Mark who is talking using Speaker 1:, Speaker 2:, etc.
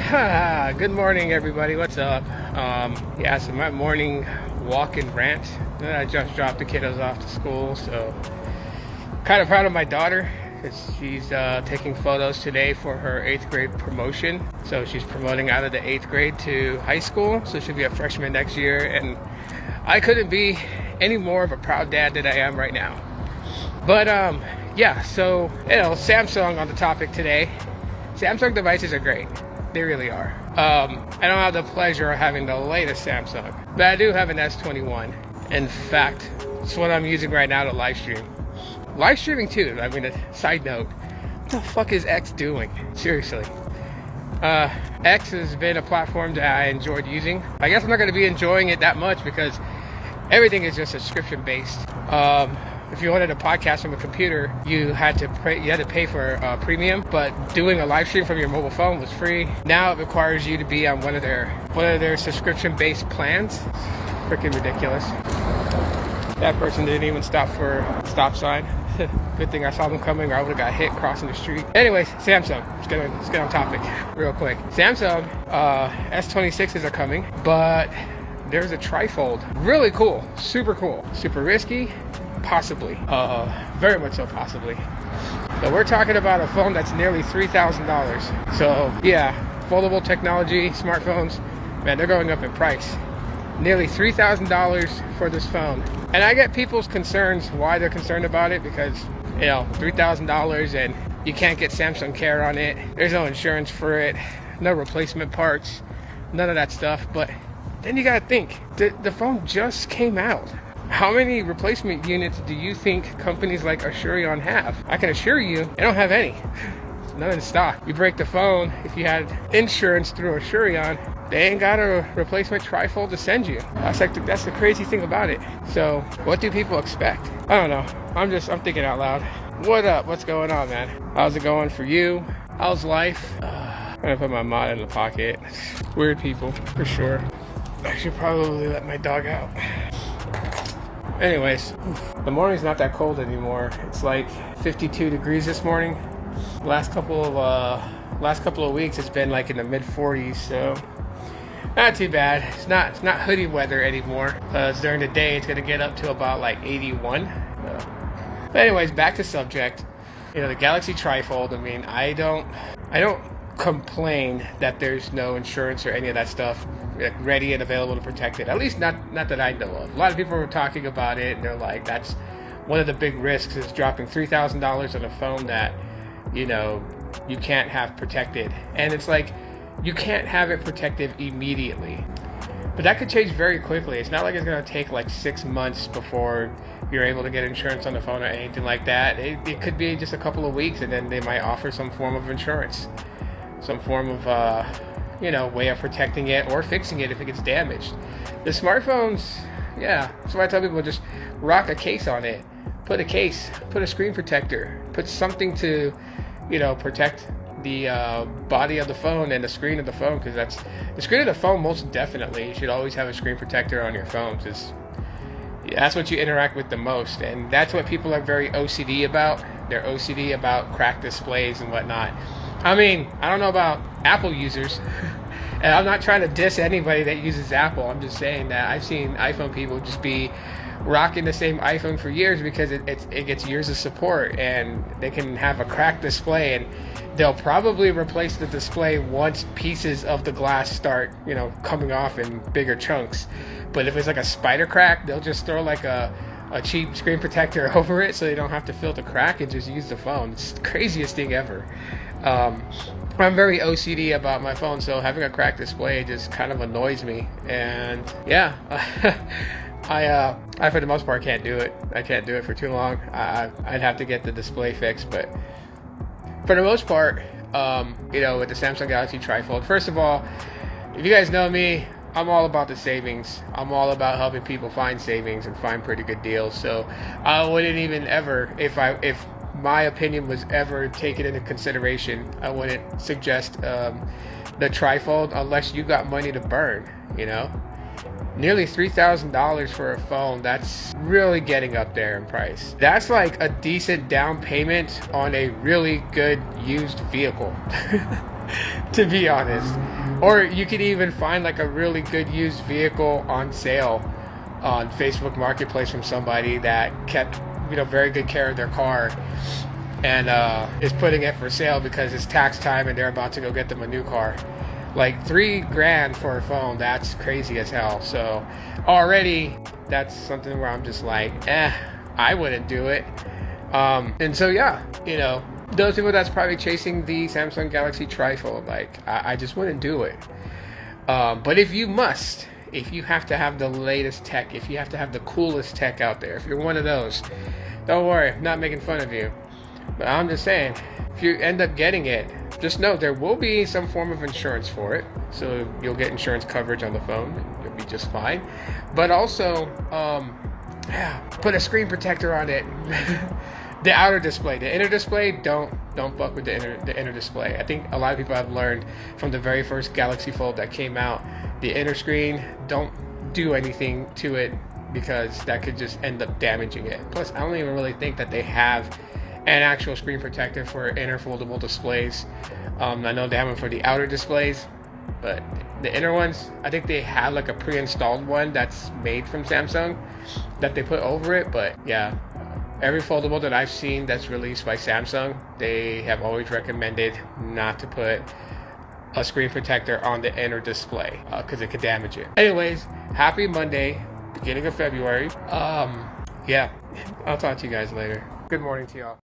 Speaker 1: Good morning, everybody. What's up? So my morning walk and rant. I just dropped the kiddos off to school, so kind of proud of my daughter because she's taking photos today for her 8th grade promotion. So she's promoting out of the 8th grade to high school, so she'll be a freshman next year, and I couldn't be any more of a proud dad than I am right now. But so Samsung on the topic today. Samsung devices are great. They really are. I don't have the pleasure of having the latest Samsung, but I do have an S21. In fact, it's what I'm using right now to live stream. Live streaming too. I mean, a side note, what the fuck is X doing? Seriously. X has been a platform that I enjoyed using. I guess I'm not going to be enjoying it that much because everything is just subscription based. If you wanted a podcast from a computer, you had to pay for premium, but doing a live stream from your mobile phone was free. Now it requires you to be on one of their subscription-based plans. Freaking ridiculous. That person didn't even stop for a stop sign. Good thing I saw them coming, or I would have got hit crossing the street. Anyways, Samsung. Let's get on topic real quick. Samsung S26s are coming, but there's a TriFold. Really cool. Super cool. Super risky. Possibly. Very much so possibly. So we're talking about a phone that's nearly $3,000. So yeah, foldable technology, smartphones, man, they're going up in price. Nearly $3,000 for this phone. And I get people's concerns, why they're concerned about it, because $3,000 and you can't get Samsung Care on it. There's no insurance for it, no replacement parts, none of that stuff. But then you gotta think, the phone just came out. How many replacement units do you think companies like Asurion have? I can assure you, they don't have any. None in stock. You break the phone, if you had insurance through Asurion, they ain't got a replacement TriFold to send you. That's the crazy thing about it. So what do people expect? I don't know. I'm thinking out loud. What up? What's going on, man? How's it going for you? How's life? I'm gonna put my mod in the pocket. Weird people, for sure. I should probably let my dog out. Anyways, the morning's not that cold anymore. It's like 52 degrees this morning. Last couple of weeks it's been like in the mid 40s, so not too bad. It's not hoodie weather anymore. During the day it's gonna get up to about like 81. But anyways, back to subject. The Galaxy TriFold. I mean, I don't complain that there's no insurance or any of that stuff ready and available to protect it. At least not that I know of. A lot of people were talking about it and they're like, that's one of the big risks, is dropping $3,000 on a phone that you can't have protected. And it's like, you can't have it protected immediately, but that could change very quickly. It's not like it's going to take like 6 months before you're able to get insurance on the phone or anything like that. It could be just a couple of weeks, and then they might offer some form of insurance, some form of way of protecting it or fixing it if it gets damaged. The smartphones, that's why I tell people, just rock a case on it. Put a screen protector, put something to protect the body of the phone and the screen of the phone, because the screen of the phone. Most definitely, you should always have a screen protector on your phone, because that's what you interact with the most, and that's what people are very OCD about. They're OCD about cracked displays and whatnot. I mean, I don't know about Apple users, and I'm not trying to diss anybody that uses Apple. I'm just saying that I've seen iPhone people just be rocking the same iPhone for years because it gets years of support, and they can have a cracked display, and they'll probably replace the display once pieces of the glass start, coming off in bigger chunks. But if it's like a spider crack, they'll just throw like a cheap screen protector over it so they don't have to fill the crack and just use the phone. It's the craziest thing ever. I'm very OCD about my phone, so having a cracked display just kind of annoys me. And I for the most part can't do it. I can't do it for too long. I'd have to get the display fixed, but for the most part, with the Samsung Galaxy TriFold, first of all, if you guys know me, I'm all about the savings. I'm all about helping people find savings and find pretty good deals. So I wouldn't even ever, if my opinion was ever taken into consideration, I wouldn't suggest the TriFold unless you got money to burn. Nearly $3,000 for a phone, that's really getting up there in price. That's like a decent down payment on a really good used vehicle. to be honest. Or you could even find like a really good used vehicle on sale on Facebook Marketplace from somebody that kept, very good care of their car and is putting it for sale because it's tax time and they're about to go get them a new car. Like $3,000 for a phone, that's crazy as hell. So already that's something where I'm just like, I wouldn't do it. And so yeah, those people that's probably chasing the Samsung Galaxy TriFold, like I just wouldn't do it. But if you have to have the latest tech, if you have to have the coolest tech out there, if you're one of those, don't worry, I'm not making fun of you. But I'm just saying, if you end up getting it, just know there will be some form of insurance for it. So you'll get insurance coverage on the phone. You'll be just fine. But also, put a screen protector on it. The outer display, the inner display, don't fuck with the inner display. I think a lot of people have learned from the very first Galaxy Fold that came out, the inner screen, don't do anything to it because that could just end up damaging it. Plus, I don't even really think that they have an actual screen protector for inner foldable displays. I know they have one for the outer displays, but the inner ones, I think they have like a pre-installed one that's made from Samsung that they put over it. But yeah, every foldable that I've seen that's released by Samsung, they have always recommended not to put a screen protector on the inner display because it could damage it. Anyways, happy Monday, beginning of February. Yeah, I'll talk to you guys later. Good morning to y'all.